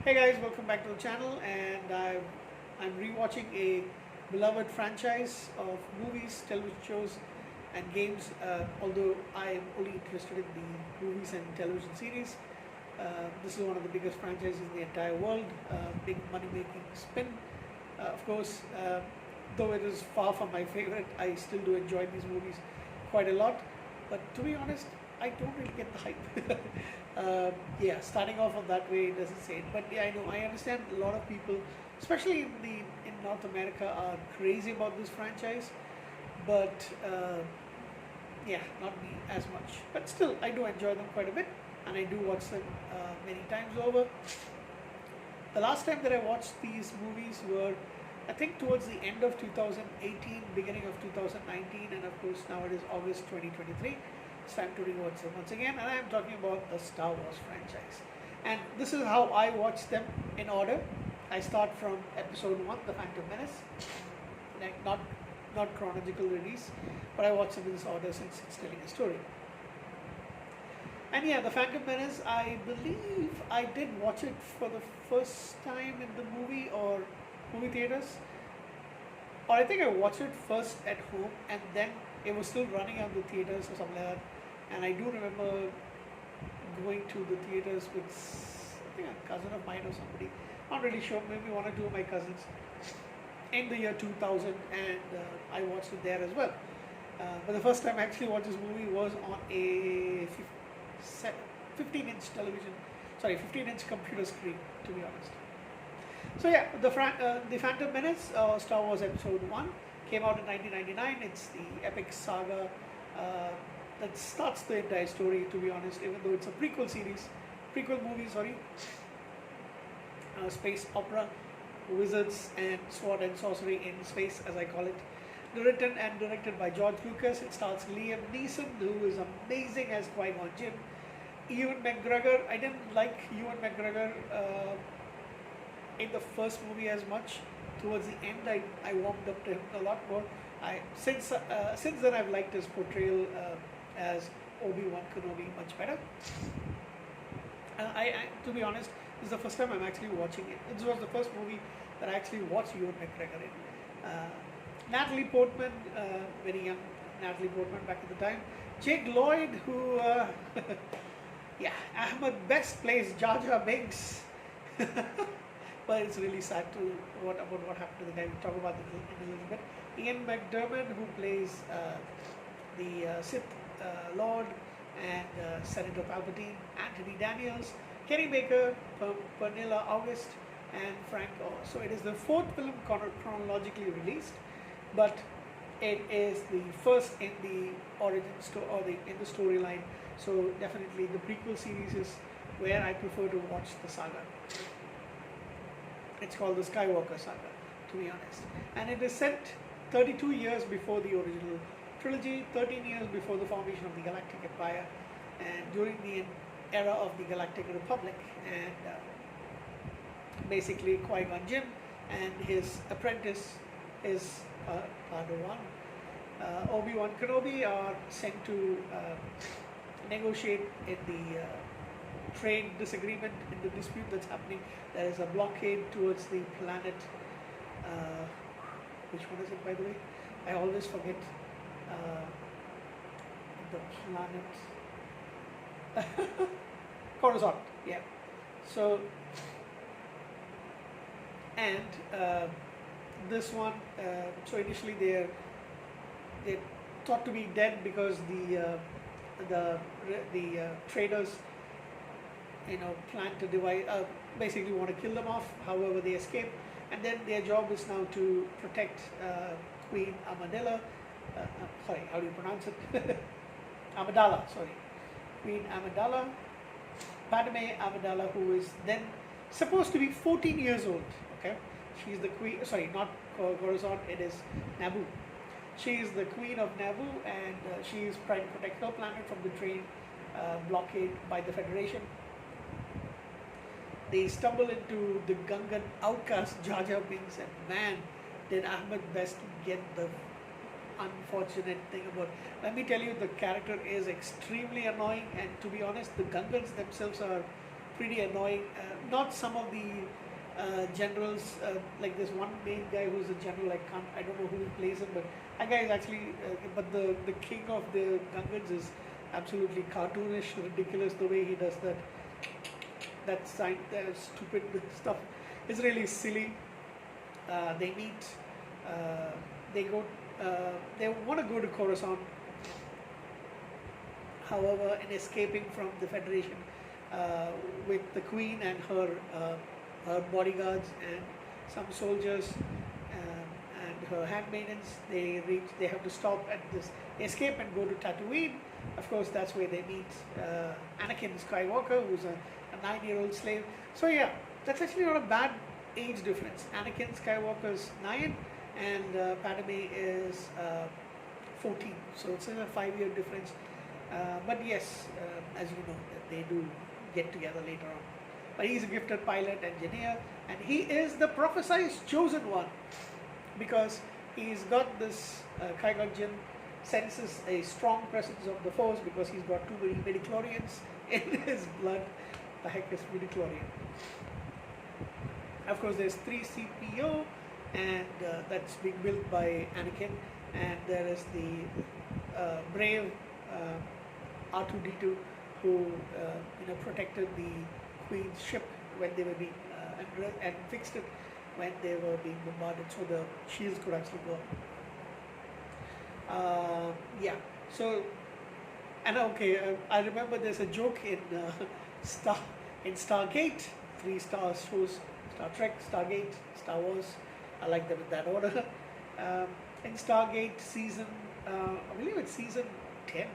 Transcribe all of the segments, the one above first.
Hey guys, welcome back to the channel, and I'm rewatching a beloved franchise of movies, television shows, and games. Although I am only interested in the movies and television series, this is one of the biggest franchises in the entire world. Big money-making spin. Of course, though it is far from my favorite, I still do enjoy these movies quite a lot. But to be honest, I don't really get the hype. Yeah, starting off on that way doesn't say it. But yeah, I know, I understand a lot of people, especially in North America, are crazy about this franchise. But yeah, not me as much. But still, I do enjoy them quite a bit, and I do watch them many times over. The last time that I watched these movies were, I think, towards the end of 2018, beginning of 2019, and of course now it is August 2023. It's time to rewatch them once again, and I am talking about the Star Wars franchise. And this is how I watch them in order. I start from Episode 1, The Phantom Menace, like not chronological release, but I watch them in this order since it's telling a story. And yeah, The Phantom Menace, I believe I did watch it for the first time in the movie theaters. Or I think I watched it first at home, and then it was still running on the theaters or something like that. And I do remember going to the theaters with, I think, a cousin of mine or somebody. Not really sure, maybe one or two of my cousins in the year 2000, and I watched it there as well. But the first time I actually watched this movie was on a 15-inch television, 15-inch computer screen, to be honest. So yeah, the Phantom Menace, Star Wars Episode 1, came out in 1999. It's the epic saga that starts the entire story, to be honest, even though it's a prequel movie, space opera, wizards and sword and sorcery in space, as I call it. Written and directed by George Lucas. It stars Liam Neeson, who is amazing as Qui-Gon Jinn. Ewan McGregor, I didn't like Ewan McGregor in the first movie as much. Towards the end, I warmed up to him a lot more. Since then, I've liked his portrayal as Obi-Wan Kenobi much better. To be honest, this is the first time I'm actually watching it. This was the first movie that I actually watched Ewan McGregor in. Natalie Portman, very young Natalie Portman back at the time. Jake Lloyd, who, yeah, Ahmed Best plays Jar Jar Binks. But it's really sad about what happened to the guy. We'll talk about it in a little bit. Ian McDermott, who plays the Sith Lord and Senator Palpatine. Anthony Daniels, Kenny Baker, Pernilla August, and Frank Oz. So it is the fourth film chronologically released, but it is the first in the origin story or in the storyline. So definitely the prequel series is where I prefer to watch the saga. It's called the Skywalker saga, to be honest. And it is set 32 years before the original trilogy, 13 years before the formation of the Galactic Empire, and during the era of the Galactic Republic. And basically Qui-Gon Jinn and his apprentice, his Padawan, Obi-Wan Kenobi, are sent to negotiate in the trade disagreement, in the dispute that's happening. There is a blockade towards the planet. Which one is it, by the way? I always forget the planet. Coruscant, yeah. So, and this one, so initially they're thought to be dead because the traders, plan to divide, basically want to kill them off. However, they escape, and then their job is now to protect Queen Amidala. Sorry, how do you pronounce it? Amidala, sorry. Queen Amidala, Padme Amidala, who is then supposed to be 14 years old. Okay, she's the queen. Sorry, not Coruscant. It is Naboo. She is the queen of Naboo, and she is trying to protect her planet from the trade blockade by the Federation. They stumble into the Gungan outcast Jar Jar Binks, and man, did Ahmed Best get the unfortunate thing about. Let me tell you, the character is extremely annoying, and to be honest, the Gungans themselves are pretty annoying. Not some of the generals, like this one main guy who's a general. I don't know who plays him, but that guy is actually. But the king of the Gungans is absolutely cartoonish, ridiculous. The way he does that sign, that stupid stuff, is really silly. They meet. They go. They want to go to Coruscant. However, in escaping from the Federation, with the Queen and her bodyguards and some soldiers, and her handmaidens, they have to stop at this. They escape and go to Tatooine. Of course, that's where they meet Anakin Skywalker, who's a 9-year-old slave. So yeah, that's actually not a bad age difference. Anakin Skywalker's 9 and Padme is 14. So it's a 5-year difference. But yes, as you know, they do get together later on. But he's a gifted pilot, engineer, and he is the prophesized chosen one, because he's got this Qui-Gon Jinn senses a strong presence of the Force because he's got too many midichlorians in his blood. The heck is midichlorian? Of course, there's 3CPO, and that's being built by Anakin, and there is the brave R2D2 who protected the Queen's ship when they were being and fixed it when they were being bombarded, so the shields could actually go up. Yeah. So, and okay, I remember there's a joke in Stargate. 3 stars shows Star Trek, Stargate, Star Wars. I like them in that order. In Stargate season, I believe it's season 10.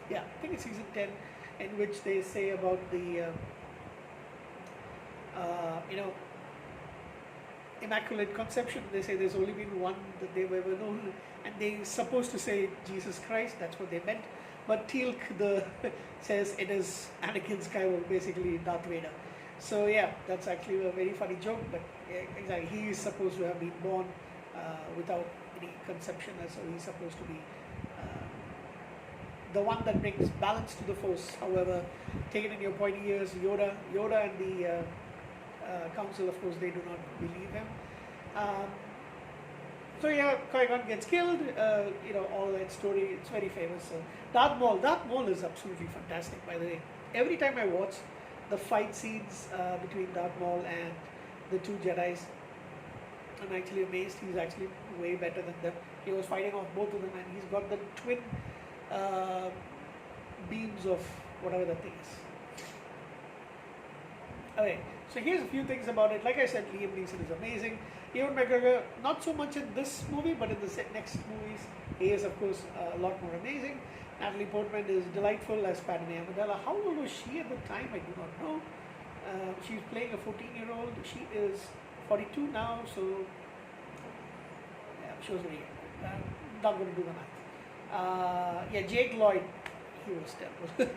Yeah, I think it's season 10, in which they say about the Immaculate Conception. They say there's only been one that they've ever known, and they're supposed to say Jesus Christ. That's what they meant. But Teal'c says it is Anakin Skywalker, basically Darth Vader. So yeah, that's actually a very funny joke. But exactly, he is supposed to have been born without any conception, so he's supposed to be the one that brings balance to the Force. However, taken in your pointy ears, Yoda and the Council, of course, they do not believe him. So yeah, Qui-Gon gets killed. All that story. It's very famous. So Darth Maul is absolutely fantastic. By the way, every time I watch the fight scenes between Darth Maul and the 2 Jedis, I'm actually amazed. He's actually way better than them. He was fighting off both of them, and he's got the twin beams of whatever the thing is. Okay, so here's a few things about it. Like I said, Liam Neeson is amazing. Ewan McGregor, not so much in this movie, but in the next movies, he is, of course, a lot more amazing. Natalie Portman is delightful as Padme Amidala. How old was she at the time? I do not know. She's playing a 14-year-old. She is 42 now, so yeah, she was very young. Not going to do the math. Jake Lloyd, he was terrible.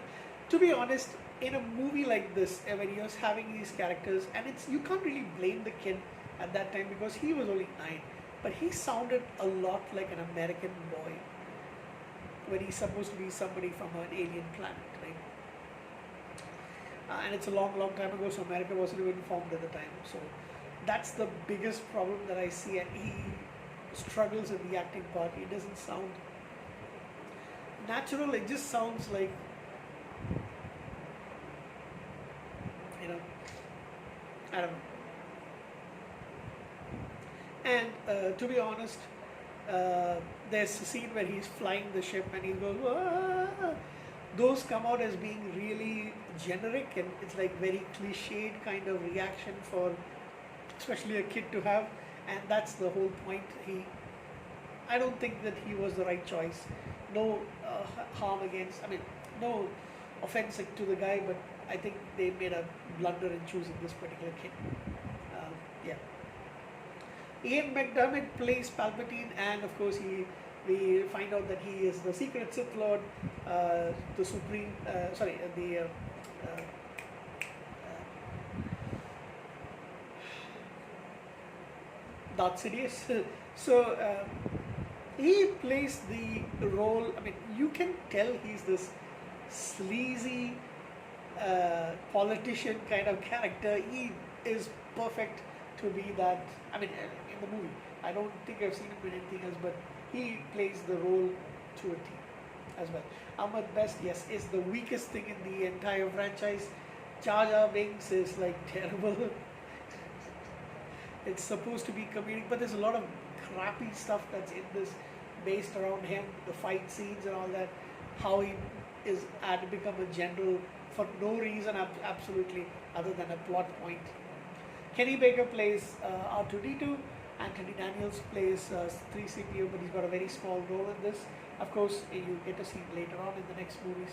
To be honest, in a movie like this, when you're having these characters, and you can't really blame the kid at that time because he was only 9, but he sounded a lot like an American boy when he's supposed to be somebody from an alien planet, right? And it's a long time ago, so America wasn't even formed at the time. So that's the biggest problem that I see, and he struggles in the acting part. It doesn't sound natural. It just sounds like, I don't know. And to be honest, there's a scene where he's flying the ship and he goes, "Wah!" Those come out as being really generic, and it's like very cliched kind of reaction for especially a kid to have, and that's the whole point. I don't think that he was the right choice. No harm against, no offense to the guy, but I think they made a blunder in choosing this particular kid. Ian McDermott plays Palpatine, and of course we find out that he is the secret Sith Lord, the Supreme, Darth Sidious. So he plays the role. You can tell he's this sleazy politician kind of character. He is perfect to be that. I mean, in the movie, I don't think I've seen him in anything else, but he plays the role to a T as well. Ahmed Best, yes, is the weakest thing in the entire franchise. Jar Jar Binks is like terrible. It's supposed to be comedic, but there's a lot of crappy stuff that's in this based around him, the fight scenes and all that, how he is had to become a general for no reason absolutely other than a plot point. Kenny Baker plays R2D2, Anthony Daniels plays 3CPU, but he's got a very small role in this. Of course, you get to see him later on in the next movies.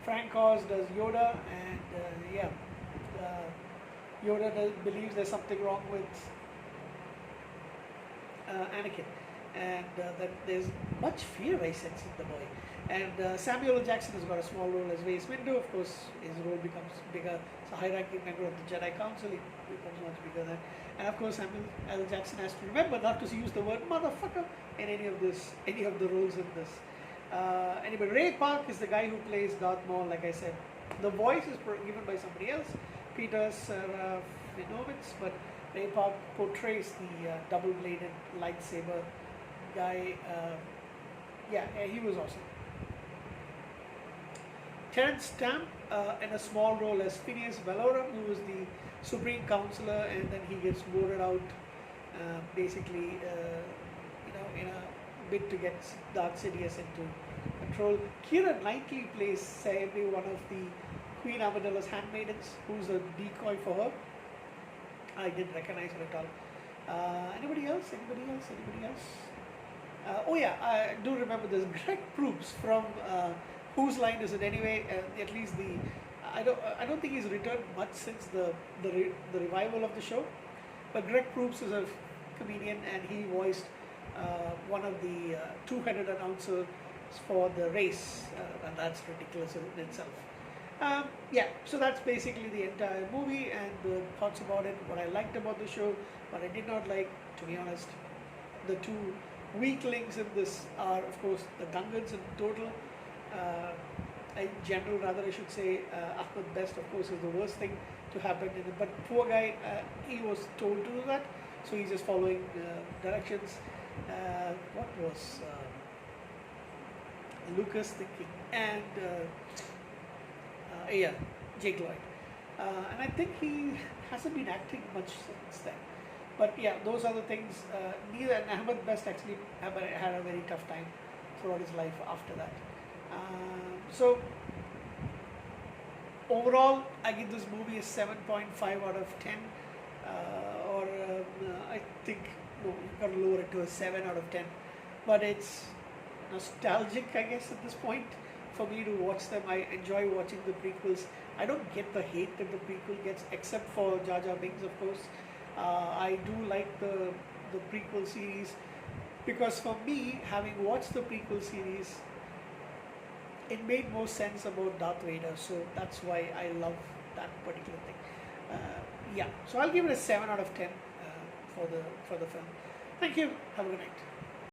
Frank Oz does Yoda, and Yoda believes there's something wrong with Anakin, and that there's much fear, I sense, in the boy. And Samuel L. Jackson has got a small role as Mace Windu. Of course, his role becomes bigger. It's a high-ranking member of the Jedi Council. He becomes much bigger than. And of course, Samuel L. Jackson has to remember not to use the word motherfucker in any of the roles in this. Anyway, Ray Park is the guy who plays Darth Maul. Like I said, the voice is given by somebody else, Peter Serafinovich, but Ray Park portrays the double-bladed lightsaber guy. He was awesome. Terence Stamp in a small role as Phineas Valorum, who was the Supreme Counselor, and then he gets voted out, basically, in a bid to get Darth Sidious into control. Keira Knightley plays Sayebe, one of the Queen Amidala's handmaidens, who's a decoy for her. I didn't recognize her at all. Anybody else? I do remember this. Greg Proops from Whose Line Is It Anyway? At least I don't think he's returned much since the revival of the show. But Greg Proops is a comedian, and he voiced one of the two-headed announcers for the race, and that's ridiculous in itself. So that's basically the entire movie and the thoughts about it, what I liked about the show, what I did not like, to be honest. The two weak links in this are, of course, the Gungans in total. In general, rather, I should say, Ahmed Best, of course, is the worst thing to happen in it. But poor guy, he was told to do that, so he's just following directions. What was Lucas thinking? And Jake Lloyd. And I think he hasn't been acting much since then. But yeah, those are the things. Neither, and Ahmed Best actually had a very tough time throughout his life after that. So overall, I give this movie a 7.5 out of 10. I think, no, you've got to lower it to a 7 out of 10. But it's nostalgic, I guess, at this point for me to watch them. I enjoy watching the prequels. I don't get the hate that the prequel gets, except for Jar Jar Binks, of course. I do like the prequel series, because for me, having watched the prequel series, it made more sense about Darth Vader, so that's why I love that particular thing. So I'll give it a 7 out of 10 for the film. Thank you. Have a good night.